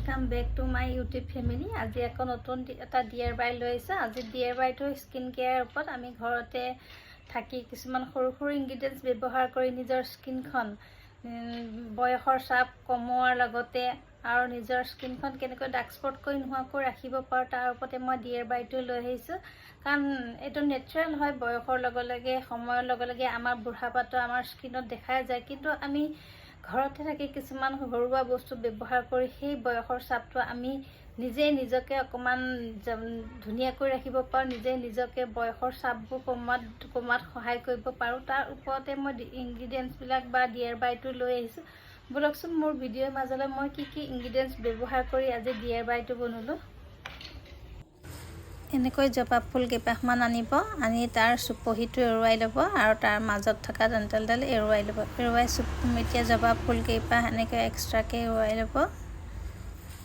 Welcome back to my YouTube family. আজি আকৌ নতুন এটা ডিআইৱাই লৈ আহিছোঁ। আজি ডিআইৱাইটো স্কিন কেয়াৰৰ ওপৰত। আমি ঘৰতে থাকি কিছুমান সৰু সৰু ইনগ্ৰিডিয়েণ্টছ ব্যৱহাৰ কৰি নিজৰ স্কিনখন বয়সৰ চাপ কমোৱাৰ লগতে আৰু নিজৰ স্কিনখন কেনেকৈ ডাৰ্ক স্পট কৰি নোহোৱাকৈ ৰাখিব পাৰোঁ তাৰ ওপৰতে মই ডিআইৱাইটো লৈ আহিছোঁ। কাৰণ এইটো নেচাৰেল হয়, বয়সৰ লগে লগে সময়ৰ লগে লগে আমাৰ বুঢ়াপাতো আমাৰ স্কিনত দেখা যায়, কিন্তু আমি ঘৰতে থাকি কিছুমান ঘৰুৱা বস্তু ব্যৱহাৰ কৰি সেই বয়সৰ চাপটো আমি নিজেই নিজকে অকণমান ধুনীয়াকৈ ৰাখিব পাৰোঁ, নিজেই নিজকে বয়সৰ চাপবোৰ কমোৱাত সহায় কৰিব পাৰোঁ। তাৰ ওপৰতে মই ইনগ্ৰিডিয়েণ্টছবিলাক বা ডিআইৱাইটো লৈ আহিছোঁ। বলকচোন মোৰ ভিডিঅ'ৰ মাজলৈ মই কি ইনগ্ৰিডিয়েণ্টছ ব্যৱহাৰ কৰি আজি ডিআইৱাইটো বনালোঁ। এনেকৈ জবা ফুল কেইপাহমান আনিব, আনি তাৰ চুপহিটো এৰুৱাই ল'ব আৰু তাৰ মাজত থকা ডাল এৰুৱাই ল'ব। এতিয়া জবা ফুল কেইপাহ এনেকৈ এক্সট্ৰাকৈ এৰুৱাই ল'ব।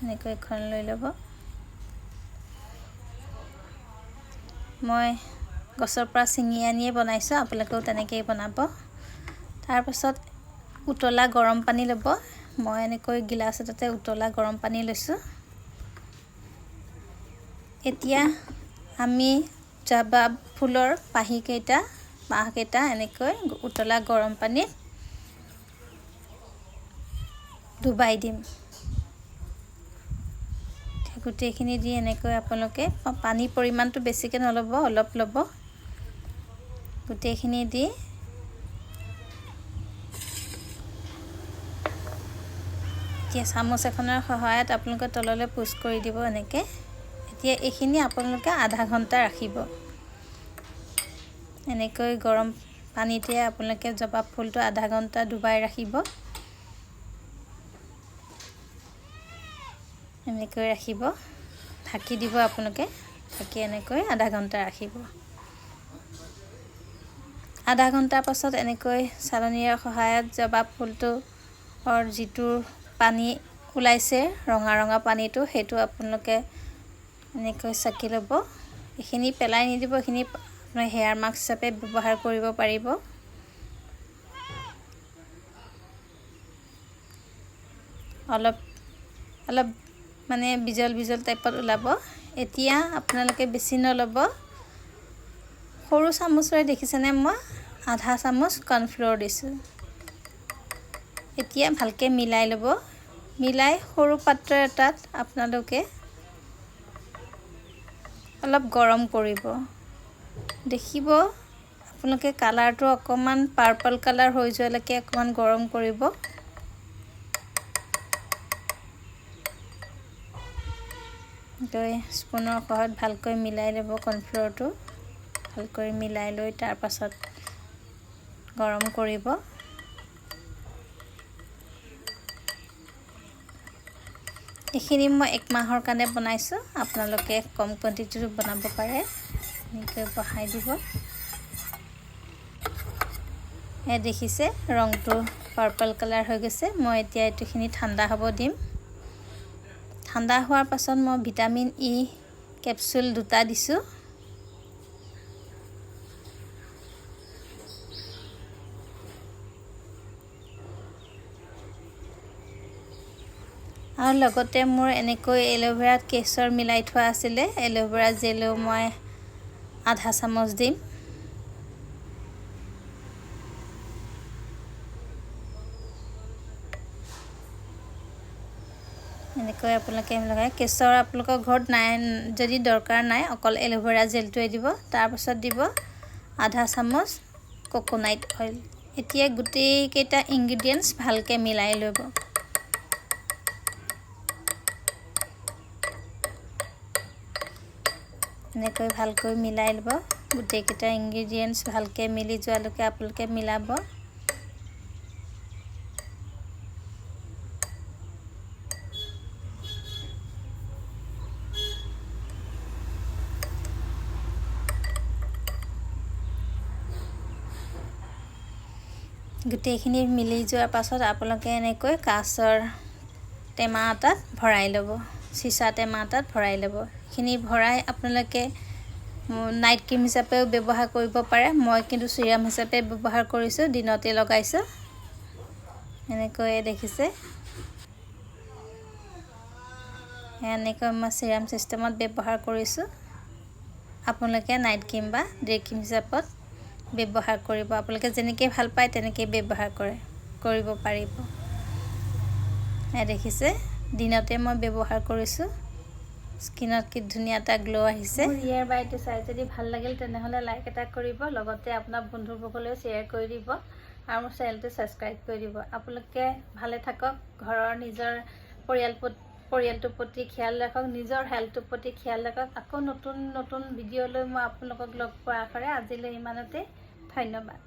এনেকৈ এখন লৈ ল'ব। মই গছৰ পৰা ছিঙি আনিয়ে বনাইছোঁ, আপোনালোকেও তেনেকৈয়ে বনাব। তাৰপাছত উতলা গৰম পানী ল'ব। মই এনেকৈ গিলাচ এটাতে উতলা গৰম পানী লৈছোঁ। এতিয়া আমি জবা ফুলৰ পাহকেইটা এনেকৈ উতলা গৰম পানীত ডুবাই দিম। গোটেইখিনি দি এনেকৈ আপোনালোকে পানীৰ পৰিমাণটো বেছিকৈ নল'ব, অলপ ল'ব। গোটেইখিনি দি এতিয়া চামুচ এখনৰ সহায়ত আপোনালোকে তললৈ পুছ কৰি দিব এনেকৈ। এতিয়া এইখিনি আপোনালোকে আধা ঘণ্টা ৰাখিব। এনেকৈ গৰম পানীতে আপোনালোকে জবা ফুলটো আধা ঘণ্টা ডুবাই ৰাখিব। এনেকৈ ৰাখিব, ঢাকি দিব আপোনালোকে। ঢাকি এনেকৈ আধা ঘণ্টা ৰাখিব। আধা ঘণ্টাৰ পাছত এনেকৈ চালনীৰ সহায়ত জবা ফুলটোৰ যিটো পানী ওলাইছে ৰঙা ৰঙা পানীটো, সেইটো আপোনালোকে এনেকৈ চাকি ল'ব। এইখিনি পেলাই নিদিব, এইখিনি আপোনাৰ হেয়াৰ মাস্ক হিচাপে ব্যৱহাৰ কৰিব পাৰিব। অলপ মানে বিজল টাইপত ওলাব। এতিয়া আপোনালোকে বেছি নল'ব। সৰু চামুচৰে দেখিছেনে, মই আধা চামুচ কৰ্ণফ্ল'ৰ দিছোঁ। এতিয়া ভালকৈ মিলাই ল'ব। মিলাই সৰু পাত্ৰ এটাত আপোনালোকে অলপ গৰম কৰিব। দেখিব আপোনালোকে কালাৰটো অকণমান পাৰ্পল কালাৰ হৈ যোৱালৈকে অকণমান গৰম কৰিব। স্পুনৰ সহায়ত ভালকৈ মিলাই ল'ব। কৰ্ণফ্ল'ৰটো ভালকৈ মিলাই লৈ তাৰ পাছত গৰম কৰিব। এইখিনি মই 1 মাহৰ কাৰণে বনাইছোঁ, আপোনালোকে কম কোৱাণ্টিটিটো বনাব পাৰে। এনেকৈ বহাই দিব। দেখিছে ৰংটো পাৰ্পল কালাৰ হৈ গৈছে। মই এতিয়া এইটোখিনি ঠাণ্ডা হ'ব দিম। ঠাণ্ডা হোৱাৰ পাছত মই ভিটামিন ই কেপচুল 2টা দিছোঁ। আৰু লগতে মোৰ এনেকৈ এল'ভেৰাত কেশৰ মিলাই থোৱা আছিলে, এল'ভেৰা জেলো মই আধা চামুচ দিম। এনেকৈ আপোনালোকে লগাই। কেশৰ আপোনালোকৰ ঘৰত নাই যদি দৰকাৰ নাই, অকল এল'ভেৰা জেলটোৱে দিব। তাৰপাছত দিব আধা চামুচ কোকোনাট অইল। এতিয়া গোটেইকেইটা ইনগ্ৰিডিয়েণ্টছ ভালকৈ মিলাই ল'ব। এনেকৈ ভালকৈ মিলাই ল'ব। গোটেইকেইটা ইনগ্ৰিডিয়েণ্টছ ভালকৈ মিলি যোৱালৈকে আপোনালোকে মিলাব। গোটেইখিনি মিলি যোৱাৰ পাছত আপোনালোকে এনেকৈ কাঁচৰ টেমা এটাত ভৰাই ল'ব, চিচা টেমা এটাত ভৰাই ল'ব। এইখিনি ভৰাই আপোনালোকে নাইট ক্ৰীম হিচাপেও ব্যৱহাৰ কৰিব পাৰে। মই কিন্তু চিৰাম হিচাপে ব্যৱহাৰ কৰিছোঁ, দিনতে লগাইছোঁ। এনেকৈ দেখিছে। এনেকৈ মই চিৰাম ছিষ্টেমত ব্যৱহাৰ কৰিছোঁ। আপোনালোকে নাইট ক্ৰীম বা ডে ক্ৰীম হিচাপত ব্যৱহাৰ কৰিব। আপোনালোকে যেনেকৈ ভাল পায় তেনেকৈ ব্যৱহাৰ কৰিব পাৰিব। দেখিছে দিনতে মই ব্যৱহাৰ কৰিছোঁ, স্কিনত কি ধুনীয়া এটা গ্ল' আহিছে। মোৰ ইয়াৰ বাৰীটো চাই যদি ভাল লাগিল তেনেহ'লে লাইক এটা কৰিব, লগতে আপোনাৰ বন্ধুবৰ্গলৈও শ্বেয়াৰ কৰি দিব আৰু মোৰ চেনেলটো ছাবস্ক্ৰাইব কৰি দিব। আপোনালোকে ভালে থাকক, ঘৰৰ নিজৰ পৰিয়ালটোৰ প্ৰতি খেয়াল ৰাখক, নিজৰ হেল্থটোৰ প্ৰতি খেয়াল ৰাখক। আকৌ নতুন ভিডিঅ' লৈ মই আপোনালোকক লগ পোৱাৰ আশাৰে আজিলৈ ইমানতে, ধন্যবাদ।